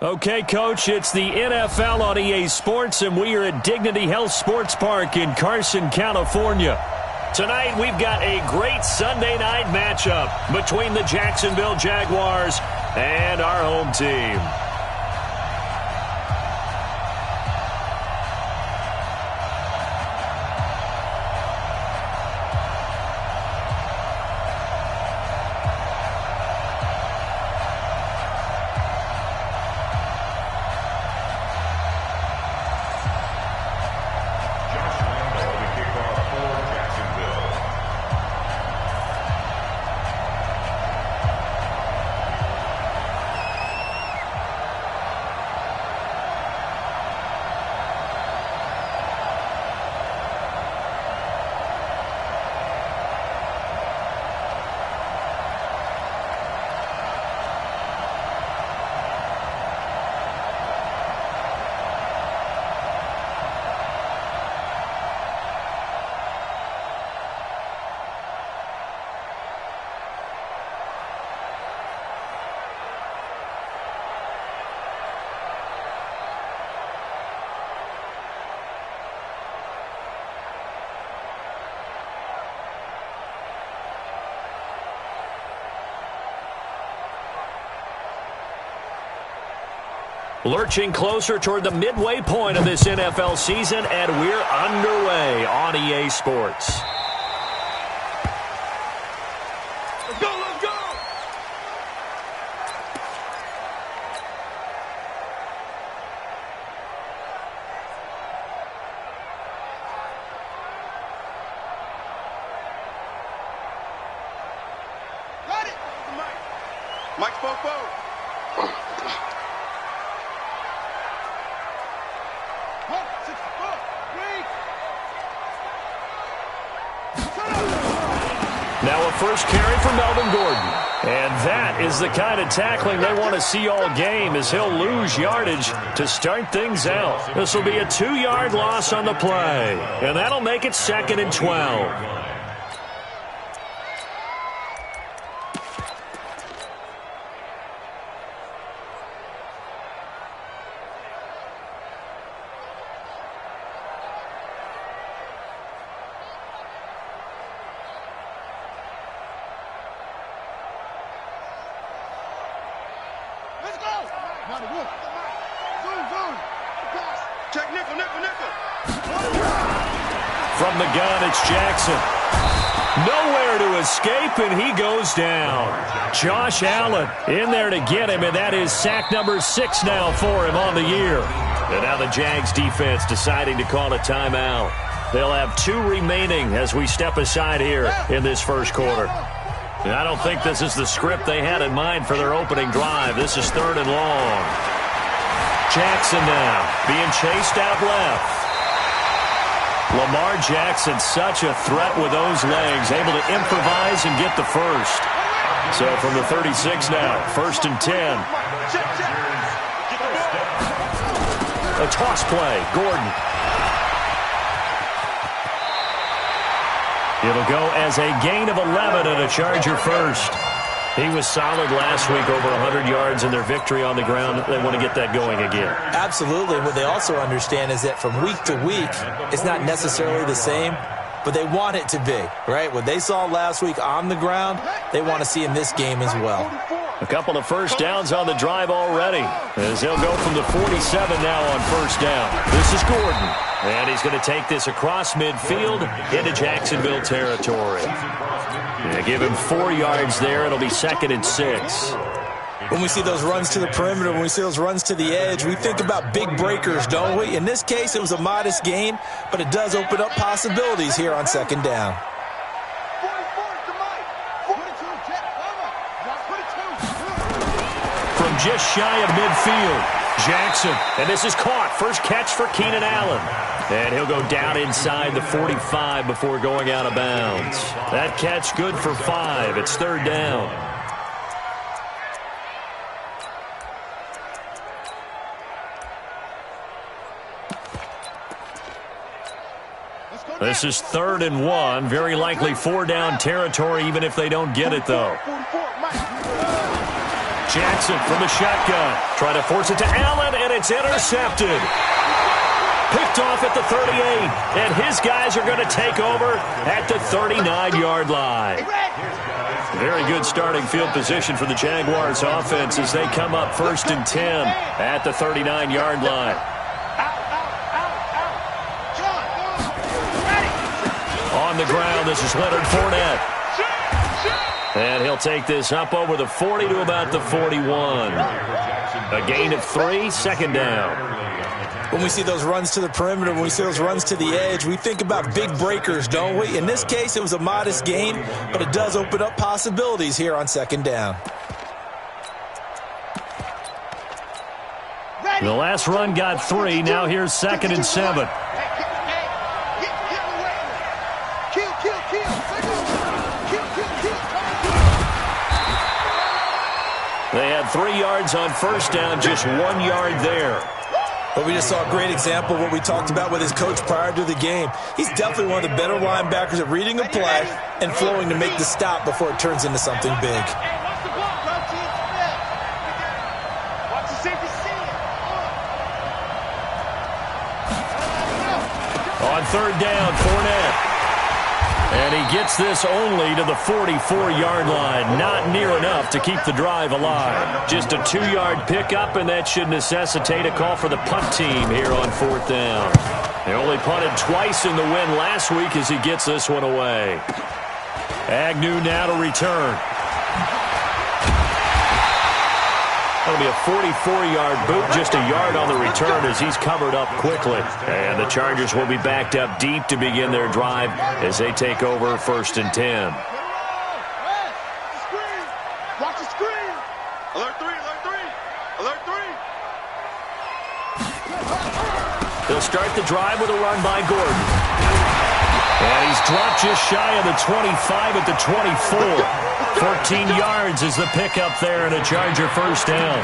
Okay, Coach, it's the NFL on EA Sports, and we are at Dignity Health Sports Park in Carson, California. Tonight, we've got a great Sunday night matchup between the Jacksonville Jaguars and our home team. Lurching closer toward the midway point of this NFL season, and we're underway on EA Sports. Let's go, let's go! Got it! Mike Popo! Now a first carry for Melvin Gordon. And that is the kind of tackling they want to see all game, as he'll lose yardage to start things out. This will be a 2-yard loss on the play, and that'll make it 2nd and 12. From the gun, it's Jackson. Nowhere to escape, and he goes down. Josh Allen in there to get him, and that is sack number 6 now for him on the year. And now the Jags defense deciding to call a timeout. They'll have 2 remaining as we step aside here in this first quarter. And I don't think this is the script they had in mind for their opening drive. This is 3rd and long. Jackson now being chased out left. Lamar Jackson, such a threat with those legs, able to improvise and get the first. So from the 36 now, 1st and 10. A toss play, Gordon. It'll go as a gain of 11 and a Charger first. He was solid last week, over 100 yards in their victory on the ground. They want to get that going again. Absolutely. What they also understand is that from week to week, it's not necessarily the same, but they want it to be, right? What they saw last week on the ground, they want to see in this game as well. A couple of first downs on the drive already, as they'll go from the 47 now on first down. This is Gordon, and he's going to take this across midfield into Jacksonville territory. Yeah, give him 4 yards there. It'll be 2nd and 6. When we see those runs to the perimeter, when we see those runs to the edge, we think about big breakers, don't we? In this case, it was a modest gain, but it does open up possibilities here on 2nd down. From just shy of midfield, Jackson, and this is caught. First catch for Keenan Allen. And he'll go down inside the 45 before going out of bounds. That catch good for 5. It's 3rd down. This is 3rd and 1. Very likely 4-down territory, even if they don't get it, though. Jackson from the shotgun. Trying to force it to Allen, and it's intercepted. Picked off at the 38, and his guys are going to take over at the 39-yard line. Very good starting field position for the Jaguars offense as they come up 1st and 10 at the 39-yard line. On the ground, this is Leonard Fournette. And he'll take this up over the 40 to about the 41. A gain of 3, 2nd down. When we see those runs to the perimeter, when we see those runs to the edge, we think about big breakers, don't we? In this case, it was a modest gain, but it does open up possibilities here on 2nd down. The last run got 3. Now here's 2nd and 7. They had 3 yards on 1st down, just 1 yard there. But we just saw a great example of what we talked about with his coach prior to the game. He's definitely one of the better linebackers at reading a play and flowing to make the stop before it turns into something big. On 3rd down, Fournette. And he gets this only to the 44-yard line. Not near enough to keep the drive alive. Just a 2-yard pickup, and that should necessitate a call for the punt team here on 4th down. They only punted twice in the win last week as he gets this one away. Agnew now to return. That'll be a 44-yard boot, just a yard on the return as he's covered up quickly. And the Chargers will be backed up deep to begin their drive as they take over 1st and 10. Watch the screen. Alert 3, alert 3. Alert 3. They'll start the drive with a run by Gordon. And he's dropped just shy of the 25 at the 24. 14 yards is the pickup there and a Charger 1st down.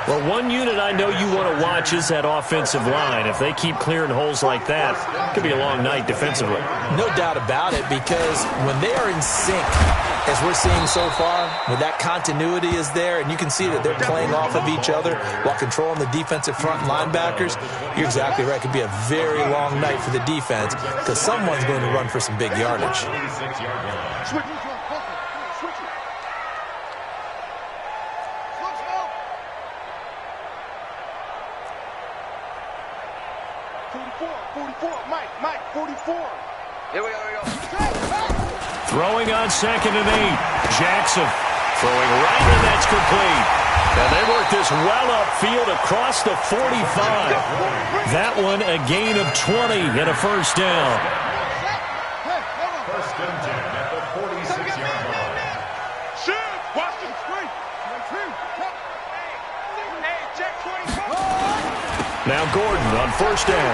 Well, one unit I know you want to watch is that offensive line. If they keep clearing holes like that, it could be a long night defensively. No doubt about it, because when they are in sync, as we're seeing so far, when that continuity is there, and you can see that they're playing off of each other while controlling the defensive front linebackers, you're exactly right. It could be a very long night for the defense because someone's going to run for some big yardage. Mike, 44. Here we go. Throwing on 2nd and 8. Jackson throwing right, and that's complete. And they work this well upfield across the 45. That one a gain of 20 and a 1st down. 1st and 10 at the 46-yard line. Shoot! Watch the screen. Hey, check 24. Now Gordon on 1st down.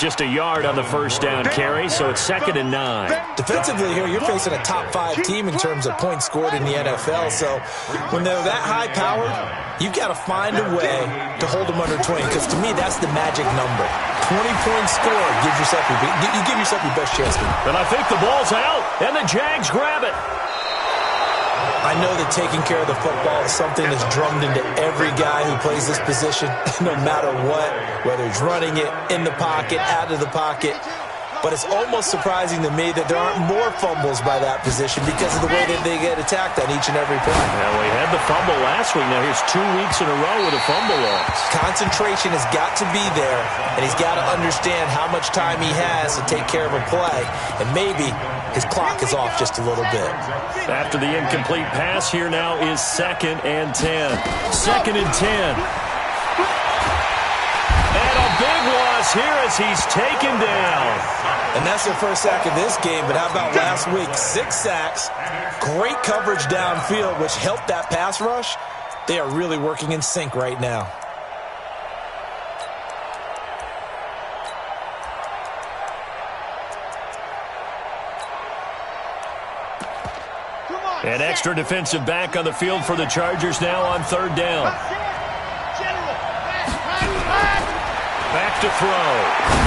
Just a yard on the 1st down carry, so it's 2nd and 9. Defensively here, you're facing a top 5 team in terms of points scored in the NFL. So when they're that high-powered, you've got to find a way to hold them under 20, because to me, that's the magic number. 20 points scored, you give yourself your best chance to win. And I think the ball's out, and the Jags grab it. I know that taking care of the football is something that's drummed into every guy who plays this position, no matter what, whether he's running it, in the pocket, out of the pocket. But it's almost surprising to me that there aren't more fumbles by that position because of the way that they get attacked on each and every play. Now, we had the fumble last week. Now, here's 2 weeks in a row with a fumble loss. Concentration has got to be there, and he's got to understand how much time he has to take care of a play, and maybe his clock is off just a little bit. After the incomplete pass, here now is 2nd and 10. 2nd and 10. And a big loss here as he's taken down. And that's their first sack of this game, but how about last week? 6 sacks, great coverage downfield, which helped that pass rush. They are really working in sync right now. An extra defensive back on the field for the Chargers now on 3rd down. Back to throw.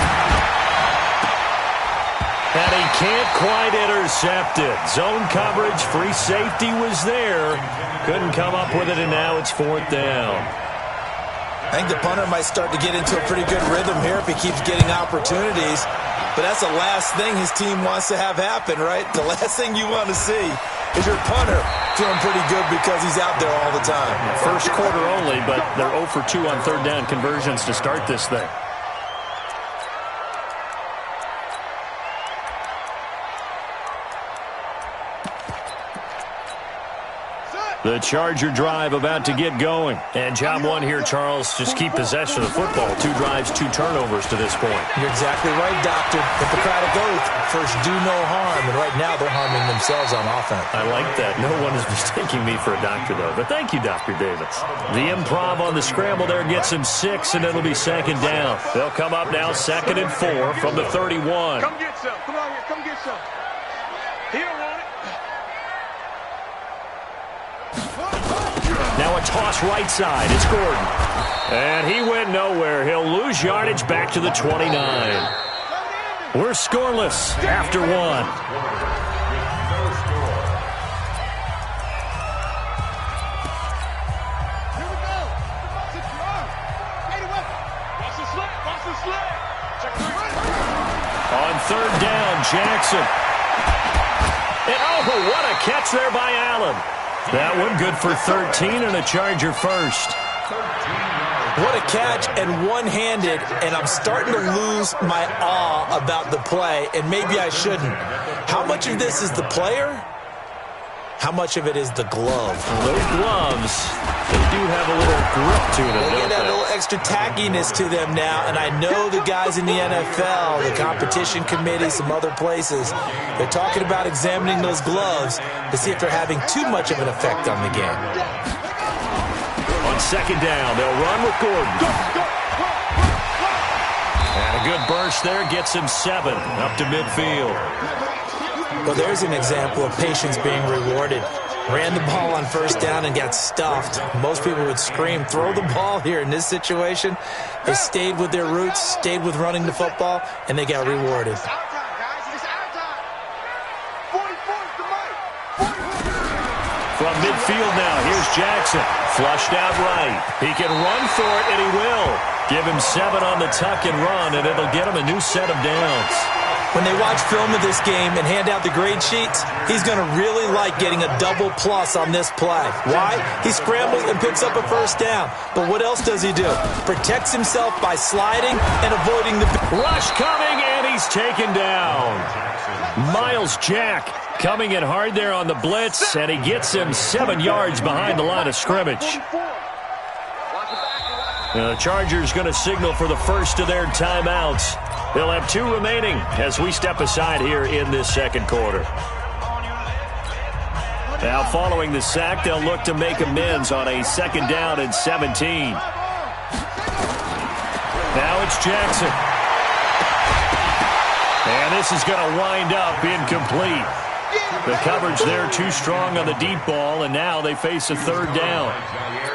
And he can't quite intercept it. Zone coverage, free safety was there. Couldn't come up with it, and now it's 4th down. I think the punter might start to get into a pretty good rhythm here if he keeps getting opportunities. But that's the last thing his team wants to have happen, right? The last thing you want to see is your punter feeling pretty good because he's out there all the time. First quarter only, but they're 0 for 2 on 3rd down conversions to start this thing. The Charger drive about to get going. And job one here, Charles, just keep possession of the football. 2 drives, 2 turnovers to this point. You're exactly right, Doctor. Hippocratic oath. First, do no harm. And right now, they're harming themselves on offense. I like that. No one is mistaking me for a doctor, though. But thank you, Dr. Davis. The improv on the scramble there gets him 6, and it'll be 2nd down. They'll come up now 2nd and 4 from the 31. Come get some. Come on here. Come get some. He don't want it. Now a toss right side. It's Gordon. And he went nowhere. He'll lose yardage back to the 29. We're scoreless after 1. Here we go. Watch the slip. Watch the slip. Check 3. On 3rd down, Jackson. And oh, what a catch there by Allen. That one good for 13 and a Charger first. What a catch and one-handed, and I'm starting to lose my awe about the play, and maybe I shouldn't. How much of this is the player? How much of it is the glove? Those gloves, they do have a little grip to them, They don't get a they? little extra tackiness to them now, and I know the guys in the NFL, the competition committee, some other places, they're talking about examining those gloves to see if they're having too much of an effect on the game. On 2nd down, they'll run with Gordon. And a good burst there gets him 7 up to midfield. Well, there's an example of patience being rewarded. Ran the ball on 1st down and got stuffed. Most people would scream, throw the ball here. In this situation, they stayed with their roots, stayed with running the football, and they got rewarded. It's our time, guys. It's our time. 44's the mic. 44. From midfield now, here's Jackson. Flushed out right. He can run for it, and he will. Give him 7 on the tuck and run, and it'll get him a new set of downs. When they watch film of this game and hand out the grade sheets, he's going to really like getting a double plus on this play. Why? He scrambles and picks up a 1st down. But what else does he do? Protects himself by sliding and avoiding the Rush coming, and he's taken down. Miles Jack coming in hard there on the blitz, and he gets him 7 yards behind the line of scrimmage. The Chargers going to signal for the first of their timeouts. They'll have 2 remaining as we step aside here in this 2nd quarter. Now following the sack, they'll look to make amends on a 2nd down and 17. Now it's Jackson. And this is going to wind up incomplete. The coverage there too strong on the deep ball, and now they face a 3rd down.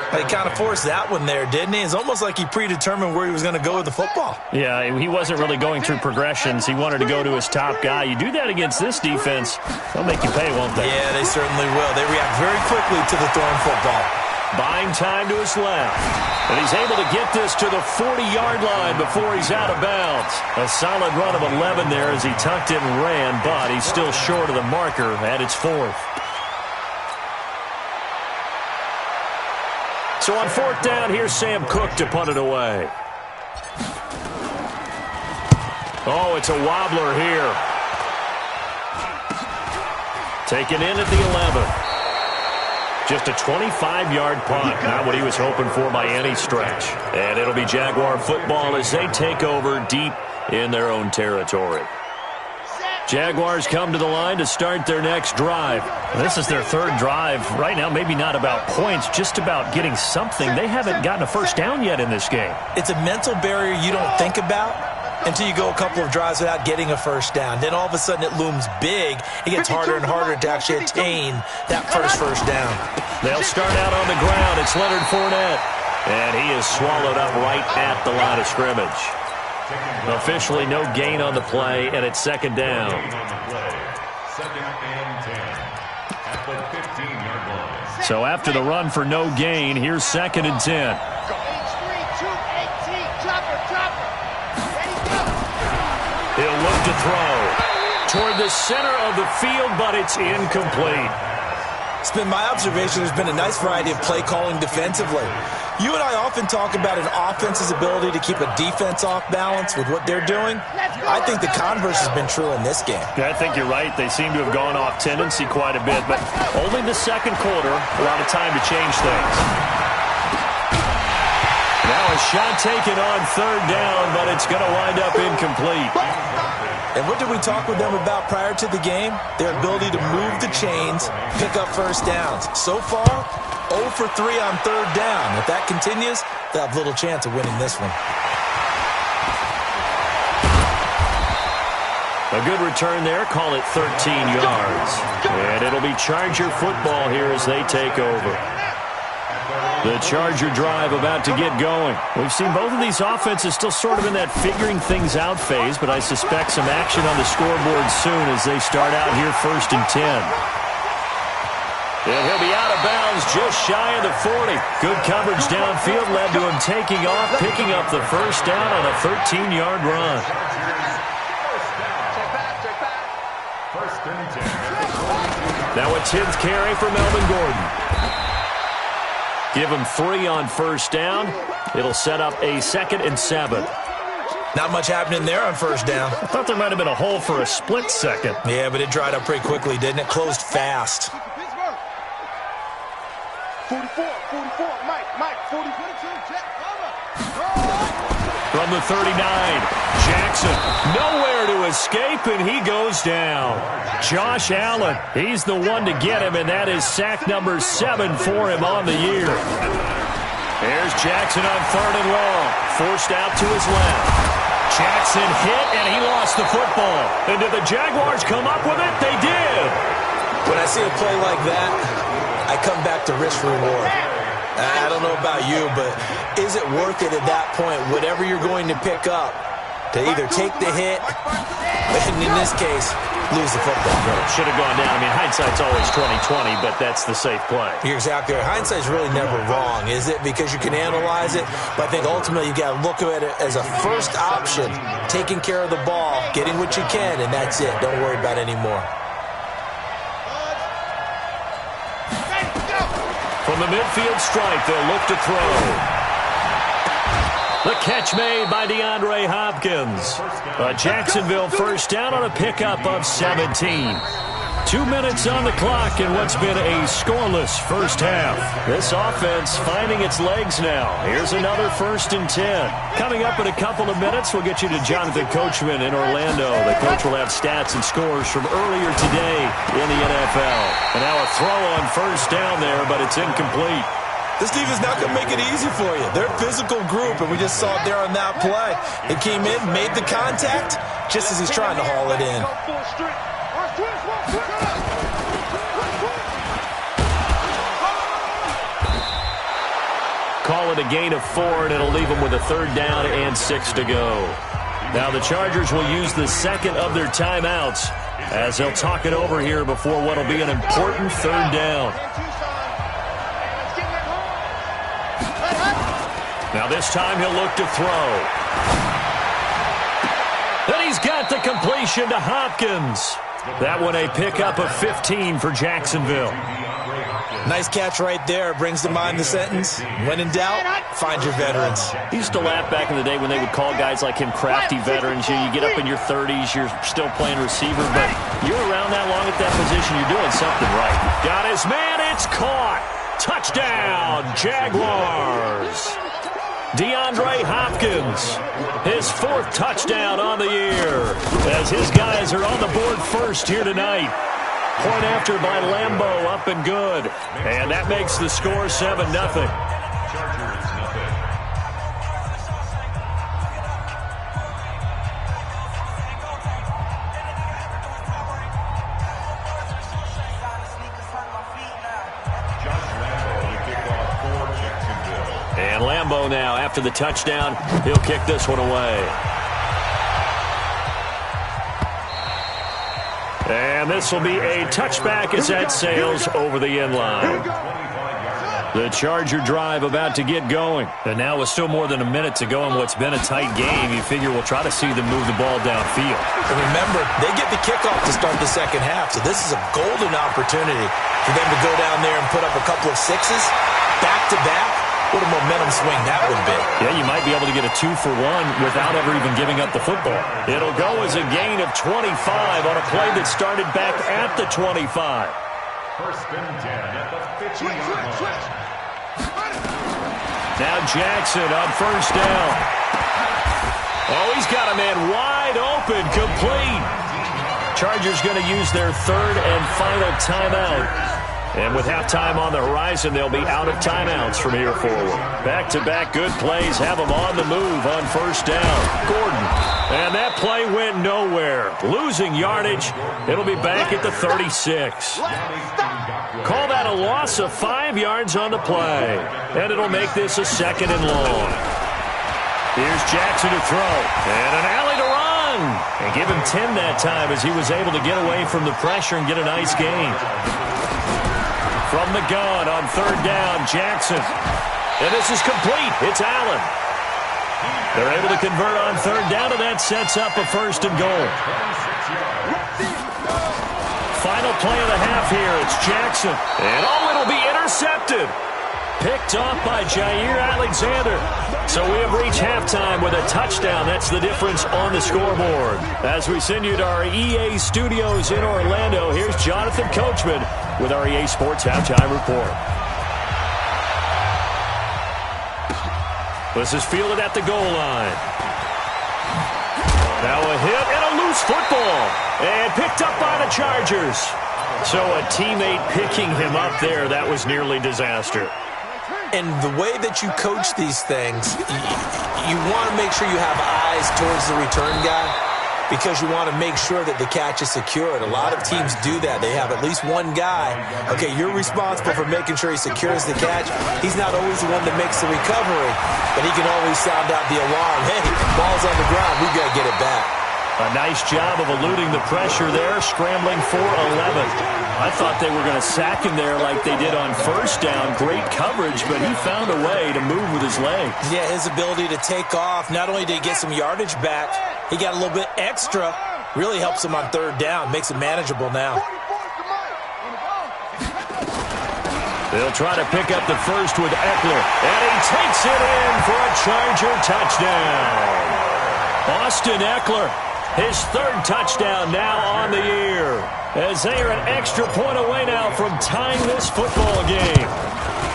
He kind of forced that one there, didn't he? It's almost like he predetermined where he was going to go with the football. Yeah, he wasn't really going through progressions. He wanted to go to his top guy. You do that against this defense, they'll make you pay, won't they? Yeah, they certainly will. They react very quickly to the thrown football. Buying time to his left. And he's able to get this to the 40-yard line before he's out of bounds. A solid run of 11 there as he tucked it and ran, but he's still short of the marker, and it's 4th. So on 4th down, here's Sam Cook to punt it away. Oh, it's a wobbler here. Taken in at the 11. Just a 25-yard punt, not what he was hoping for by any stretch. And it'll be Jaguar football as they take over deep in their own territory. Jaguars come to the line to start their next drive. This is their 3rd drive. Right now, maybe not about points, just about getting something. They haven't gotten a 1st down yet in this game. It's a mental barrier you don't think about until you go a couple of drives without getting a 1st down. Then all of a sudden it looms big. It gets harder and harder to actually attain that first down. They'll start out on the ground. It's Leonard Fournette. And he is swallowed up right at the line of scrimmage. Officially no gain on the play, and it's second down. Second and 10 at the 15-yard line. So after the run for no gain, here's second and 10. He'll look to throw toward the center of the field, but it's incomplete. It's been my observation there's been a nice variety of play calling defensively. You and I often talk about an offense's ability to keep a defense off balance with what they're doing. I think the converse has been true in this game. I think you're right. They seem to have gone off tendency quite a bit, but only the second quarter, a lot of time to change things. Now a shot taken on third down, but it's going to wind up incomplete. And what did we talk with them about prior to the game? Their ability to move the chains, pick up first downs. So far, 0 for 3 on third down. If that continues, they'll have little chance of winning this one. A good return there. Call it 13 yards. And it'll be Charger football here as they take over. The Charger drive about to get going. We've seen both of these offenses still sort of in that figuring things out phase, but I suspect some action on the scoreboard soon as they start out here first and 10. And he'll be out of bounds just shy of the 40. Good coverage downfield led to him taking off, picking up the first down on a 13-yard run. First and 10. Now a 10th carry for Melvin Gordon. Give him 3 on first down. It'll set up a 2nd and 7. Not much happening there on first down. I thought there might have been a hole for a split second. Yeah, but it dried up pretty quickly, didn't it? Closed fast. 44, Mike, 42, check, From the 39, Jackson nowhere to escape, and he goes down. Josh Allen, he's the one to get him, and that is sack number 7 for him on the year. There's Jackson on third and long, forced out to his left. Jackson hit, and he lost the football. And did the Jaguars come up with it? They did. When I see a play like that, I come back to risk reward. I don't know about you, but is it worth it at that point, whatever you're going to pick up, to either take the hit, and in this case, lose the football? Should have gone down. I mean, hindsight's always 20/20, but that's the safe play. You're exactly right. Hindsight's really never wrong, is it? Because you can analyze it, but I think ultimately you got to look at it as a first option, taking care of the ball, getting what you can, and that's it. Don't worry about it anymore. From the midfield stripe, they'll look to throw. The catch made by DeAndre Hopkins. A Jacksonville first down on a pickup of 17. 2 minutes on the clock in what's been a scoreless first half. This offense finding its legs now. Here's another first and 10. Coming up in a couple of minutes, we'll get you to Jonathan Coachman in Orlando. The coach will have stats and scores from earlier today in the NFL. And now a throw on first down there, but it's incomplete. This defense not going to make it easy for you. They're a physical group, and we just saw it there on that play. It came in, made the contact, just as he's trying to haul it in. Call it a gain of 4, and it'll leave them with a third down and 6 to go. Now the Chargers will use the second of their timeouts as they'll talk it over here before what will be an important third down. Now this time he'll look to throw. And he's got the completion to Hopkins. That one a pickup of 15 for Jacksonville. Nice catch right there. Brings to mind the sentence, when in doubt, find your veterans. He used to laugh back in the day when they would call guys like him crafty veterans. You get up in your 30s, you're still playing receiver, but you're around that long at that position, you're doing something right. Got his man, it's caught. Touchdown, Jaguars. DeAndre Hopkins, his 4th touchdown on the year, as his guys are on the board first here tonight. Point after by Lambeau, up and good. And that makes the score 7-0. Chargers, nothing. Josh Lambeau will kick off for Jacksonville. And Lambeau now, after the touchdown, he'll kick this one away. And this will be a touchback as that sails over the end line. The Charger drive about to get going. And now with still more than a minute to go in what's been a tight game, you figure we'll try to see them move the ball downfield. And remember, they get the kickoff to start the second half, so this is a golden opportunity for them to go down there and put up a couple of sixes back-to-back. What a momentum swing that would be. Yeah, you might be able to get a 2-for-1 without ever even giving up the football. It'll go as a gain of 25 on a play that started back at the 25. First and 10 at the 50-yard line. Now Jackson on first down. Oh, he's got a man wide open, complete. Chargers going to use their third and final timeout. And with halftime on the horizon, they'll be out of timeouts from here forward. Back-to-back good plays have them on the move on first down. Gordon. And that play went nowhere. Losing yardage. It'll be back at the 36. Call that a loss of 5 yards on the play. And it'll make this a second and long. Here's Jackson to throw. And an alley to run. And give him 10 that time as he was able to get away from the pressure and get a nice gain. From the gun on third down, Jackson. And this is complete. It's Allen. They're able to convert on third down, and that sets up a first and goal. Final play of the half here. It's Jackson. And it'll be intercepted. Picked off by Jair Alexander. So we have reached halftime with a touchdown. That's the difference on the scoreboard. As we send you to our EA studios in Orlando, here's Jonathan Coachman with our EA Sports Halftime Report. This is fielded at the goal line. Now a hit and a loose football. And picked up by the Chargers. So a teammate picking him up there, that was nearly disaster. And the way that you coach these things, you want to make sure you have eyes towards the return guy because you want to make sure that the catch is secured. A lot of teams do that. They have at least one guy. Okay, you're responsible for making sure he secures the catch. He's not always the one that makes the recovery, but he can always sound out the alarm. Hey, ball's on the ground. We've got to get it back. A nice job of eluding the pressure there, scrambling for 11. I thought they were going to sack him there like they did on first down. Great coverage, but he found a way to move with his legs. Yeah, his ability to take off. Not only did he get some yardage back, he got a little bit extra. Really helps him on third down. Makes it manageable now. They'll try to pick up the first with Eckler. And he takes it in for a Charger touchdown. Austin Eckler. His third touchdown now on the year, as they are an extra point away now from tying this football game.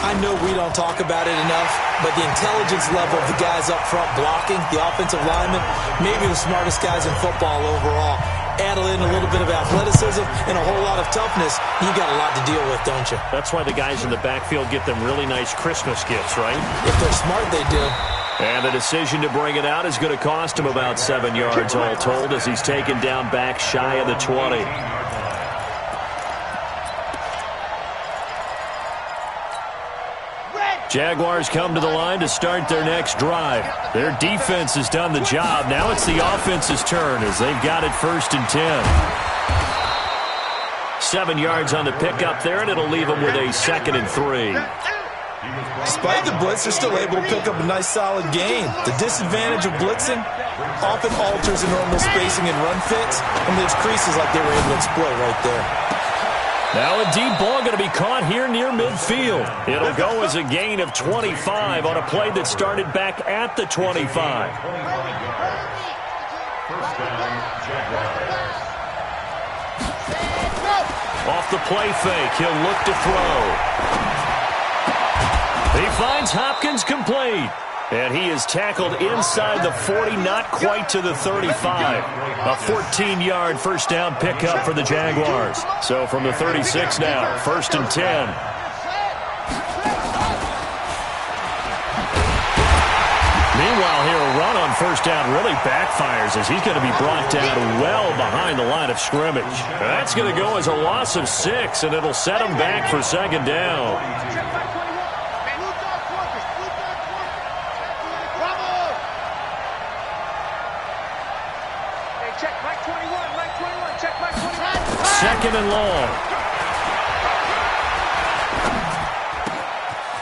I know we don't talk about it enough, but the intelligence level of the guys up front blocking, the offensive linemen, maybe the smartest guys in football overall. Add in a little bit of athleticism and a whole lot of toughness, you got a lot to deal with, don't you? That's why the guys in the backfield get them really nice Christmas gifts, right? If they're smart, they do. And the decision to bring it out is going to cost him about 7 yards all told as he's taken down back shy of the 20. Jaguars come to the line to start their next drive. Their defense has done the job. Now it's the offense's turn as they've got it first and 10. 7 yards on the pickup there, and it'll leave them with a 2nd and 3. Despite the blitz, they're still able to pick up a nice solid gain. The disadvantage of blitzing often alters the normal spacing and run fits, and leaves creases like they were able to exploit right there. Now a deep ball going to be caught here near midfield. It'll go as a gain of 25 on a play that started back at the 25. Off the play fake, he'll look to throw. He finds Hopkins complete. And he is tackled inside the 40, not quite to the 35. A 14-yard first down pickup for the Jaguars. So from the 36 now, 1st and 10. Meanwhile, here a run on first down really backfires as he's going to be brought down well behind the line of scrimmage. That's going to go as a loss of 6, and it'll set him back for 2nd down. second and long.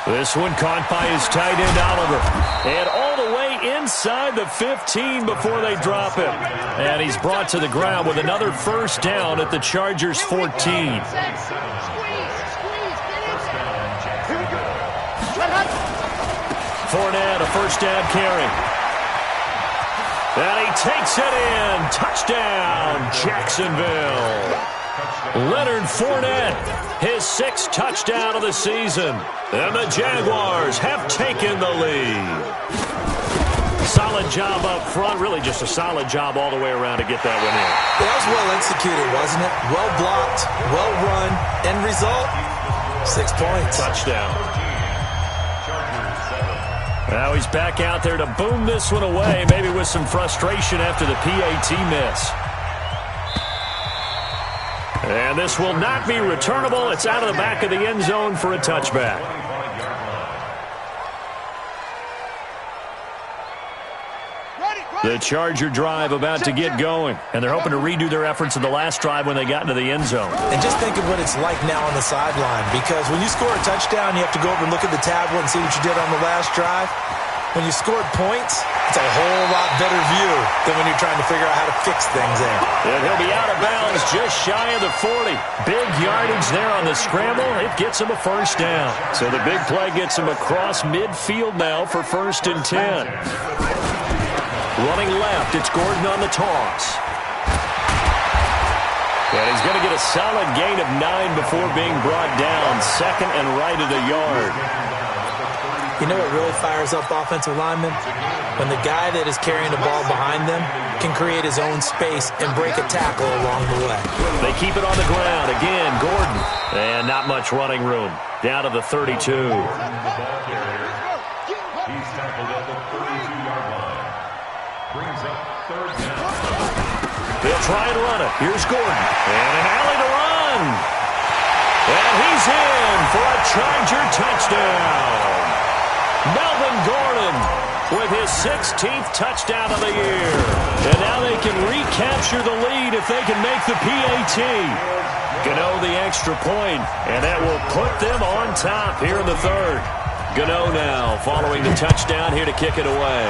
This one caught by his tight end, Oliver. And all the way inside the 15 before they drop him. And he's brought to the ground with another first down at the Chargers' 14. Fournette, a first down carry. And he takes it in. Touchdown, Jacksonville. Leonard Fournette, his 6th touchdown of the season. And the Jaguars have taken the lead. Solid job up front. Really just a solid job all the way around to get that one in. That was well executed, wasn't it? Well blocked, well run. End result, 6 points. Touchdown. Now he's back out there to boom this one away, maybe with some frustration after the PAT miss. And this will not be returnable. It's out of the back of the end zone for a touchback. The Charger drive about to get going, and they're hoping to redo their efforts in the last drive when they got into the end zone. And just think of what it's like now on the sideline, because when you score a touchdown, you have to go over and look at the tablet and see what you did on the last drive. When you scored points, it's a whole lot better view than when you're trying to figure out how to fix things in. And he'll be out of bounds just shy of the 40. Big yardage there on the scramble. It gets him a first down. So the big play gets him across midfield now for 1st and 10. Running left, it's Gordon on the toss. And he's going to get a solid gain of 9 before being brought down. 2nd and right at a yard. You know what really fires up offensive linemen? When the guy that is carrying the ball behind them can create his own space and break a tackle along the way. They keep it on the ground. Again, Gordon. And not much running room. Down to the 32. He's tackled at the 32-yard line. Brings up 3rd down. They'll try and run it. Here's Gordon. And an alley to run. And he's in for a Charger touchdown. Melvin Gordon with his 16th touchdown of the year. And now they can recapture the lead if they can make the PAT. Gano the extra point, and that will put them on top here in the 3rd. Gano now following the touchdown here to kick it away.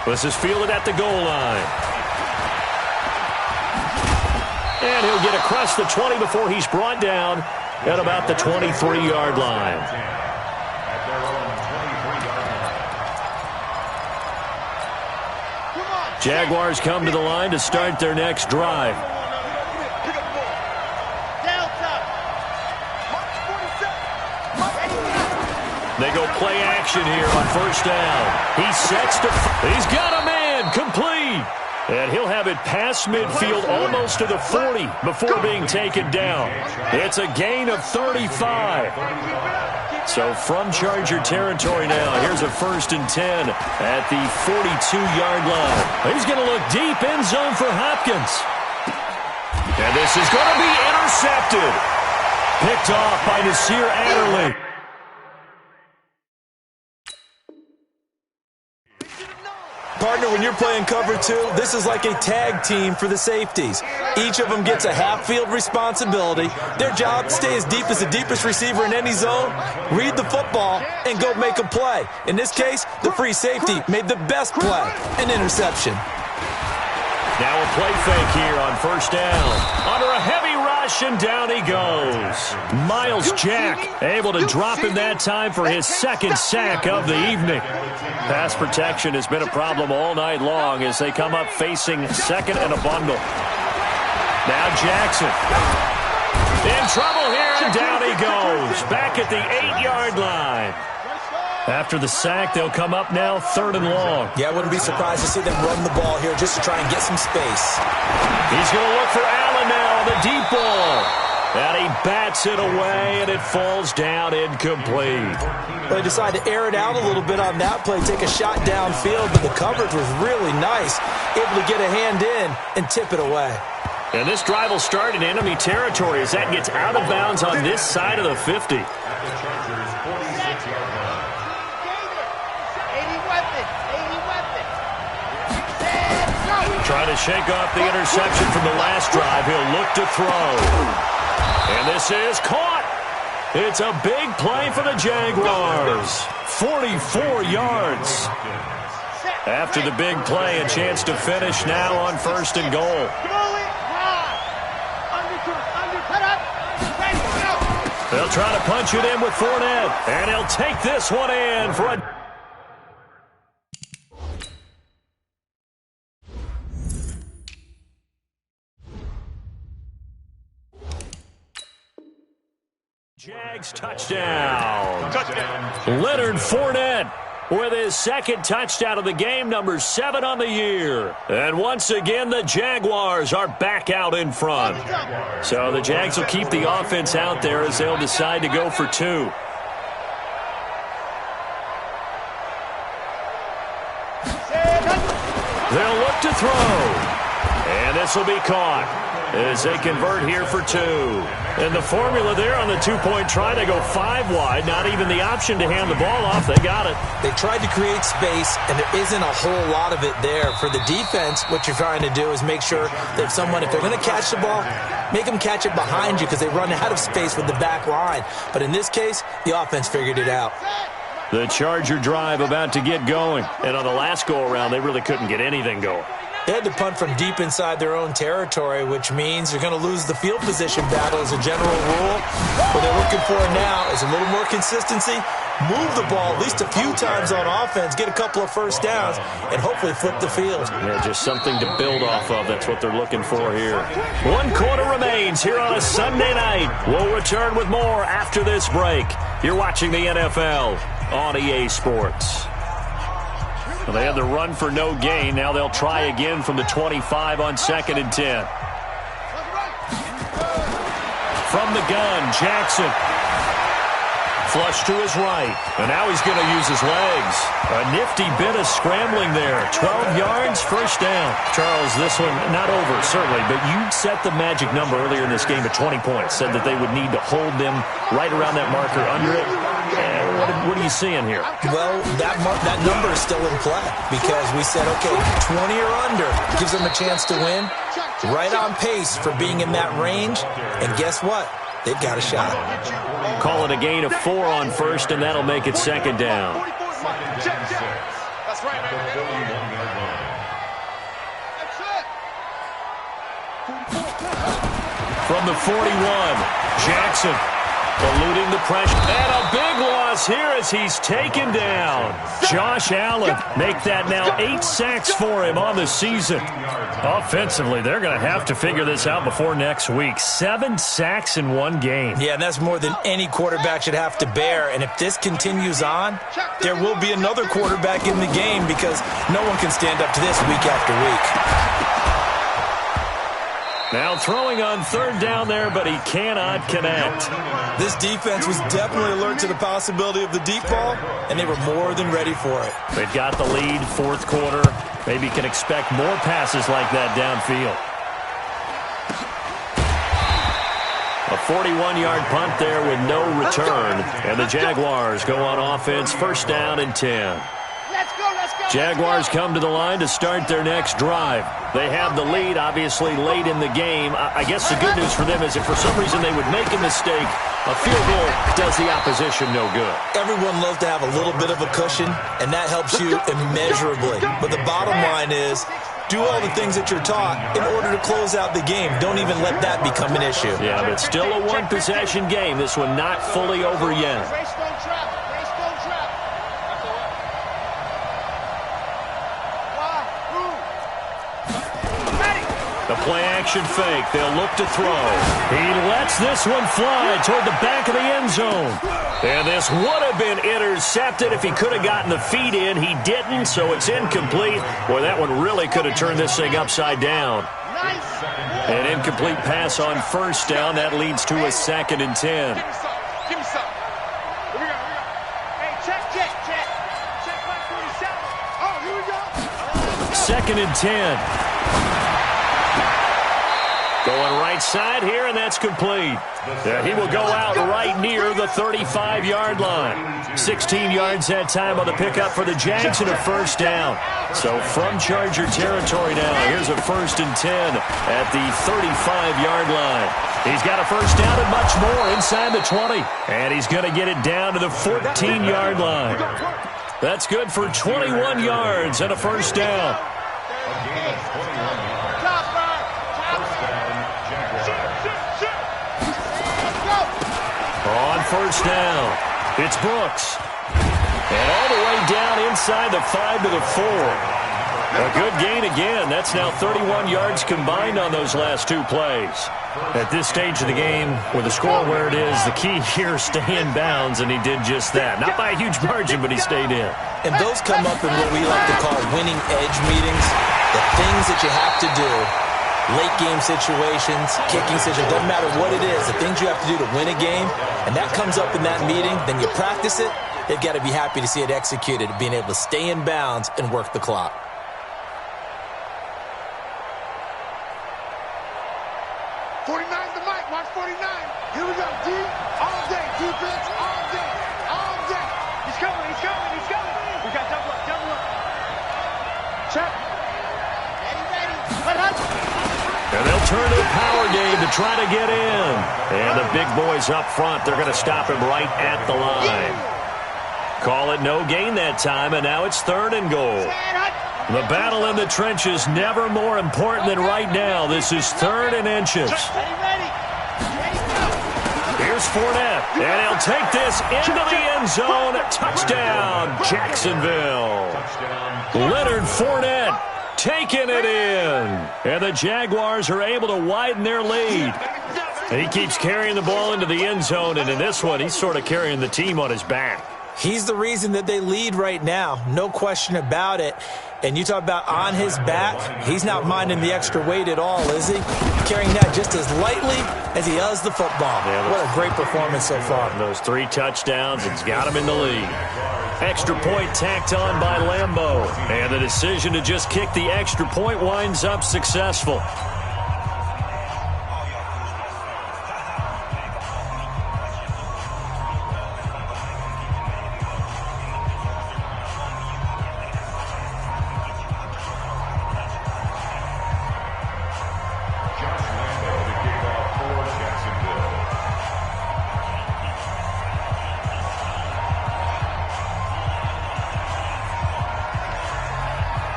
This is fielded at the goal line. And he'll get across the 20 before he's brought down at about the 23-yard line. Jaguars come to the line to start their next drive. They go play action here on 1st down. He sets to... He's got a man complete. And he'll have it past midfield almost to the 40 before being taken down. It's a gain of 35. So from Charger territory now, here's a 1st and 10 at the 42-yard line. He's going to look deep end zone for Hopkins. And this is going to be intercepted. Picked off by Nasir Adderley. Partner, when you're playing cover 2, this is like a tag team for the safeties. Each of them gets a half-field responsibility. Their job, stay as deep as the deepest receiver in any zone, read the football, and go make a play. In this case, the free safety made the best play, an interception. Now a play fake here on 1st down. Under a heavy rush, and down he goes. Miles Jack able to drop him that time for his 2nd sack of the evening. Pass protection has been a problem all night long as they come up facing 2nd and a bundle. Now Jackson. In trouble here, and down he goes. Back at the 8-yard line. After the sack, they'll come up now 3rd and long. Yeah, I wouldn't be surprised to see them run the ball here just to try and get some space. He's going to look for Allen now on the deep ball. And he bats it away, and it falls down incomplete. They decided to air it out a little bit on that play, take a shot downfield, but the coverage was really nice. Able to get a hand in and tip it away. And this drive will start in enemy territory as that gets out of bounds on this side of the 50. Trying to shake off the interception from the last drive. He'll look to throw. And this is caught. It's a big play for the Jaguars. 44 yards. After the big play, a chance to finish now on 1st and goal. They'll try to punch it in with Fournette. And he'll take this one in for a... Jags touchdown. Leonard Fournette with his 2nd touchdown of the game, number 7 on the year. And once again, the Jaguars are back out in front. So the Jags will keep the offense out there as they'll decide to go for 2. They'll look to throw. And this will be caught as they convert here for 2. And the formula there on the 2-point try, they go 5 wide. Not even the option to hand the ball off. They got it. They tried to create space, and there isn't a whole lot of it there. For the defense, what you're trying to do is make sure that if they're going to catch the ball, make them catch it behind you because they run out of space with the back line. But in this case, the offense figured it out. The Charger drive about to get going. And on the last go-around, they really couldn't get anything going. They had to punt from deep inside their own territory, which means you're going to lose the field position battle as a general rule. What they're looking for now is a little more consistency, move the ball at least a few times on offense, get a couple of first downs, and hopefully flip the field. Yeah, just something to build off of. That's what they're looking for here. 1 quarter remains here on a Sunday night. We'll return with more after this break. You're watching the NFL on EA Sports. Well, they had the run for no gain. Now they'll try again from the 25 on 2nd and 10. From the gun, Jackson. Flush to his right. And now he's going to use his legs. A nifty bit of scrambling there. 12 yards, 1st down. Charles, this one not over, certainly, but you set the magic number earlier in this game at 20 points. Said that they would need to hold them right around that marker under it. What are you seeing here? Well, that number is still in play because we said, okay, 20 or under gives them a chance to win. Right on pace for being in that range. And guess what? They've got a shot. Call it a gain of 4 on 1st, and that'll make it 2nd down. That's right, man. From the 41, Jackson eluding the pressure. And a big loss here as he's taken down. Josh Allen make that now 8 sacks for him on the season. Offensively, they're going to have to figure this out before next week. 7 sacks in 1 game. Yeah, and that's more than any quarterback should have to bear. And if this continues on, there will be another quarterback in the game because no one can stand up to this week after week. Now throwing on 3rd down there, but he cannot connect. This defense was definitely alert to the possibility of the deep ball, and they were more than ready for it. They've got the lead, 4th quarter. Maybe can expect more passes like that downfield. A 41-yard punt there with no return. And the Jaguars go on offense, 1st down and 10. Jaguars come to the line to start their next drive. They have the lead, obviously, late in the game. I guess the good news for them is if for some reason they would make a mistake, a field goal does the opposition no good. Everyone loves to have a little bit of a cushion, and that helps you immeasurably. But the bottom line is, do all the things that you're taught in order to close out the game. Don't even let that become an issue. Yeah, but it's still a 1-possession game. This one not fully over yet. The play-action fake. They'll look to throw. He lets this one fly toward the back of the end zone. And this would have been intercepted if he could have gotten the feet in. He didn't, so it's incomplete. Boy, that one really could have turned this thing upside down. An incomplete pass on 1st down. That leads to a 2nd and 10. Give me some. Here we go. Hey, check. Check 147. Oh, here we go. 2nd and 10. Going right Right side here, and that's complete. He will go out right near the 35-yard line. 16 yards that time on the pickup for the Jags and a first down. So from Charger territory now, here's a 1st and 10 at the 35-yard line. He's got a first down and much more inside the 20. And he's going to get it down to the 14-yard line. That's good for 21 yards and a first down. On first down, it's Brooks. And all the way down inside the 5 to the 4. A good gain again. That's now 31 yards combined on those last 2 plays. At this stage of the game, with the score where it is, the key here is stay in bounds, and he did just that. Not by a huge margin, but he stayed in. And those come up in what we like to call winning edge meetings. The things that you have to do, late game situations, kicking situations, doesn't matter what it is, the things you have to do to win a game, and that comes up in that meeting, then you practice it, you've got to be happy to see it executed, being able to stay in bounds and work the clock. Watch 49. Here we go. D all day. Defense all day. All day. He's coming. He's coming. He's coming. We got double up. Double up. Check. Ready. And they'll turn to the power game to try to get in. And the big boys up front, they're going to stop him right at the line. Call it no gain that time, and now it's 3rd and goal. The battle in the trenches never more important than right now. This is 3rd and inches. Here's Fournette, and he'll take this into the end zone. Touchdown, Jacksonville. Leonard Fournette taking it in. And the Jaguars are able to widen their lead. He keeps carrying the ball into the end zone, and in this one, he's sort of carrying the team on his back. He's the reason that they lead right now, no question about it. And you talk about on his back, he's not minding the extra weight at all, is he? Carrying that just as lightly as he does the football. Yeah, what a great performance so far. Those 3 touchdowns, it's got him in the lead. Extra point tacked on by Lambeau. And the decision to just kick the extra point winds up successful.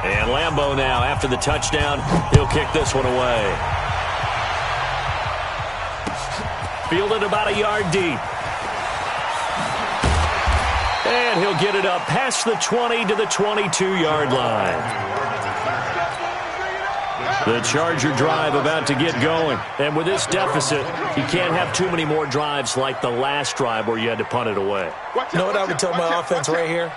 And Lambeau now, after the touchdown, he'll kick this one away. Fielded about a yard deep. And he'll get it up past the 20 to the 22-yard line. The Charger drive about to get going. And with this deficit, you can't have too many more drives like the last drive where you had to punt it away. You know what I would tell my offense right here?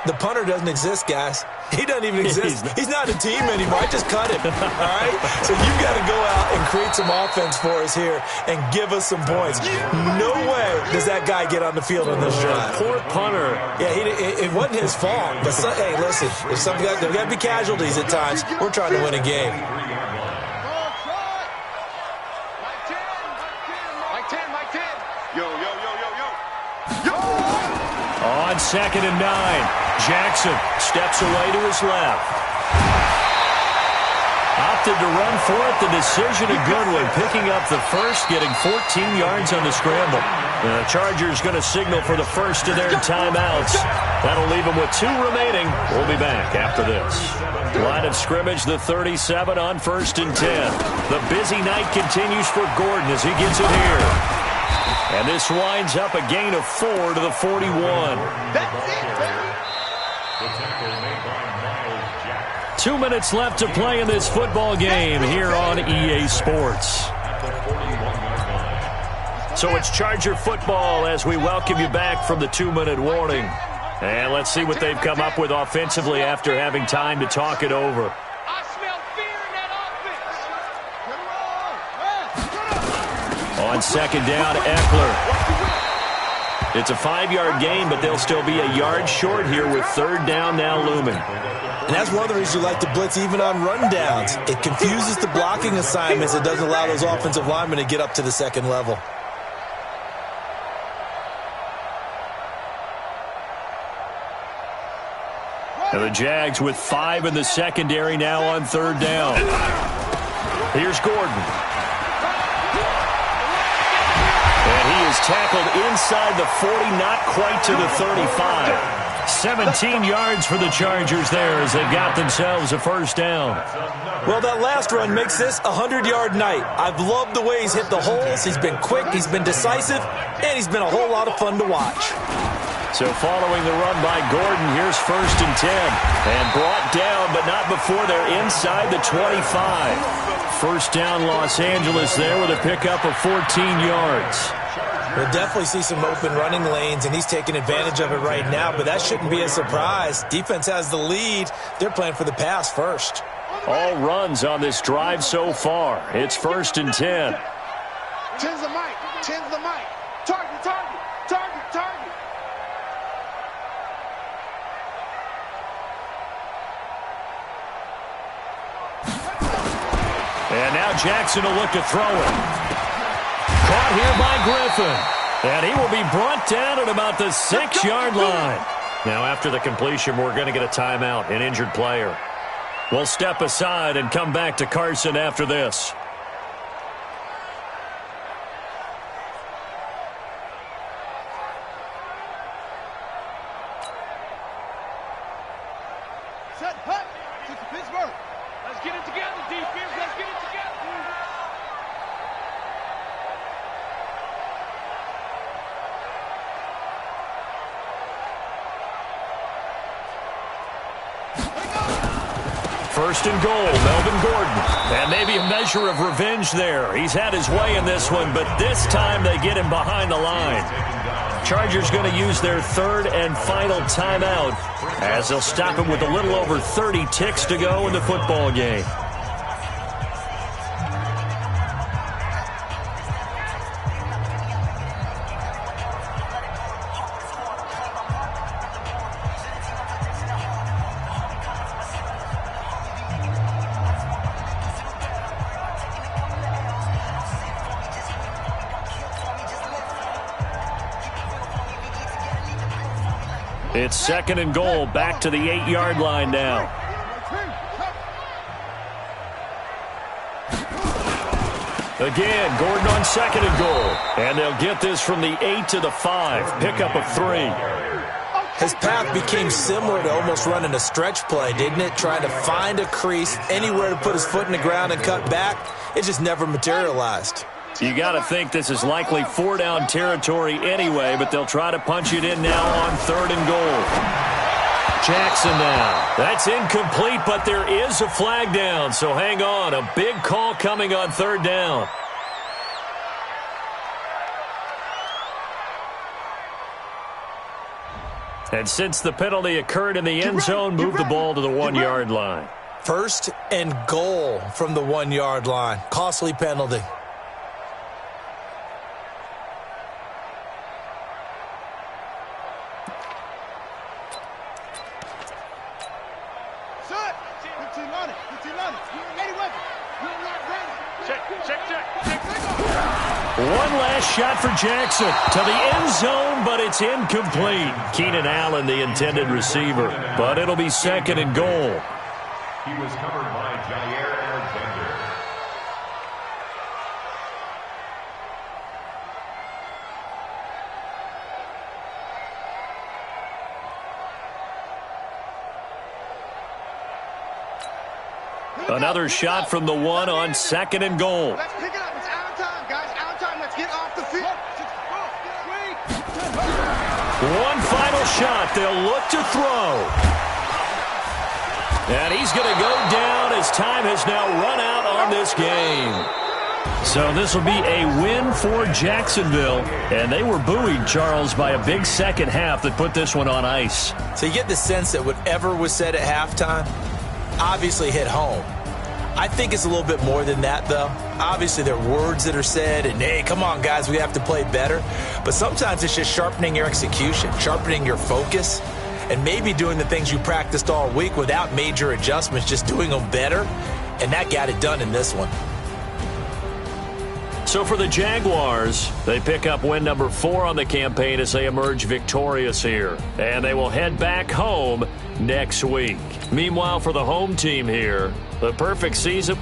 The punter doesn't exist, guys. He doesn't even exist. He's not a team anymore. I just cut him. All right? So you've got to go out and create some offense for us here and give us some points. No way does that guy get on the field on this drive. Poor punter. Yeah, it wasn't his fault. But, hey, listen, there's got to be casualties at times. We're trying to win a game. On 2nd and 9, Jackson steps away to his left. Opted to run for it. The decision a good one. Picking up the first, getting 14 yards on the scramble. The Chargers going to signal for the first of their timeouts. That'll leave them with 2 remaining. We'll be back after this. Line of scrimmage, the 37 on 1st and 10. The busy night continues for Gordon as he gets it here. And this winds up a gain of 4 to the 41. That's it, baby. 2 minutes left to play in this football game here on EA Sports. So it's Charger football as we welcome you back from the 2-minute warning. And let's see what they've come up with offensively after having time to talk it over. I smell fear in that offense. On 2nd down, Eckler. It's a 5-yard gain, but they'll still be a yard short here with 3rd down now looming. And that's one of the reasons you like to blitz even on rundowns. It confuses the blocking assignments. It doesn't allow those offensive linemen to get up to the second level. And the Jags with 5 in the secondary now on third down. Here's Gordon. And he is tackled inside the 40, not quite to the 35. 17 yards for the Chargers there as they've got themselves a first down. Well, that last run makes this a 100-yard night. I've loved the way he's hit the holes. He's been quick, he's been decisive, and he's been a whole lot of fun to watch. So following the run by Gordon, here's 1st and 10. And brought down, but not before they're inside the 25. First down Los Angeles there with a pickup of 14 yards. We'll definitely see some open running lanes, and he's taking advantage of it right now, but that shouldn't be a surprise. Defense has the lead. They're playing for the pass first. All runs on this drive so far. It's 1st and 10. 10's the mic. 10's the mic. Target, target, target, target. And now Jackson will look to throw it. Caught here by Griffin. And he will be brought down at about the 6-yard line. Now after the completion, we're going to get a timeout, an injured player. We'll step aside and come back to Carson after this. Set, hut. It's Pittsburgh. Let's get it together, defense. Let's get it together. First and goal, Melvin Gordon. And maybe a measure of revenge there. He's had his way in this one, but this time they get him behind the line. Chargers going to use their 3rd and final timeout as they'll stop him with a little over 30 ticks to go in the football game. It's 2nd and goal, back to the 8-yard line now. Again, Gordon on 2nd and goal. And they'll get this from the 8 to the 5. Pickup of 3. His path became similar to almost running a stretch play, didn't it? Trying to find a crease, anywhere to put his foot in the ground and cut back. It just never materialized. You got to think this is likely 4-down territory anyway, but they'll try to punch it in now on 3rd and goal. Jackson now. That's incomplete, but there is a flag down, so hang on. A big call coming on 3rd down. And since the penalty occurred in the end zone, move the ball to the 1-yard line. 1st and goal from the 1-yard line. Costly penalty. One last shot for Jackson to the end zone, but it's incomplete. Keenan Allen, the intended receiver, but it'll be 2nd and goal. He was covered by Jair Alexander. Another shot from the 1 on 2nd and goal. Let's pick it up. It's out of time, guys. Out of time. Let's get off the field. One final shot. They'll look to throw. And he's going to go down as time has now run out on this game. So this will be a win for Jacksonville. And they were buoyed, Charles, by a big second half that put this one on ice. So you get the sense that whatever was said at halftime obviously hit home. I think it's a little bit more than that, though. Obviously, there are words that are said, and, hey, come on, guys, we have to play better. But sometimes it's just sharpening your execution, sharpening your focus. and maybe doing the things you practiced all week without major adjustments, just doing them better, and that got it done in this one. So for the Jaguars, they pick up win number 4 on the campaign as they emerge victorious here. And they will head back home next week. Meanwhile, for the home team here, the perfect season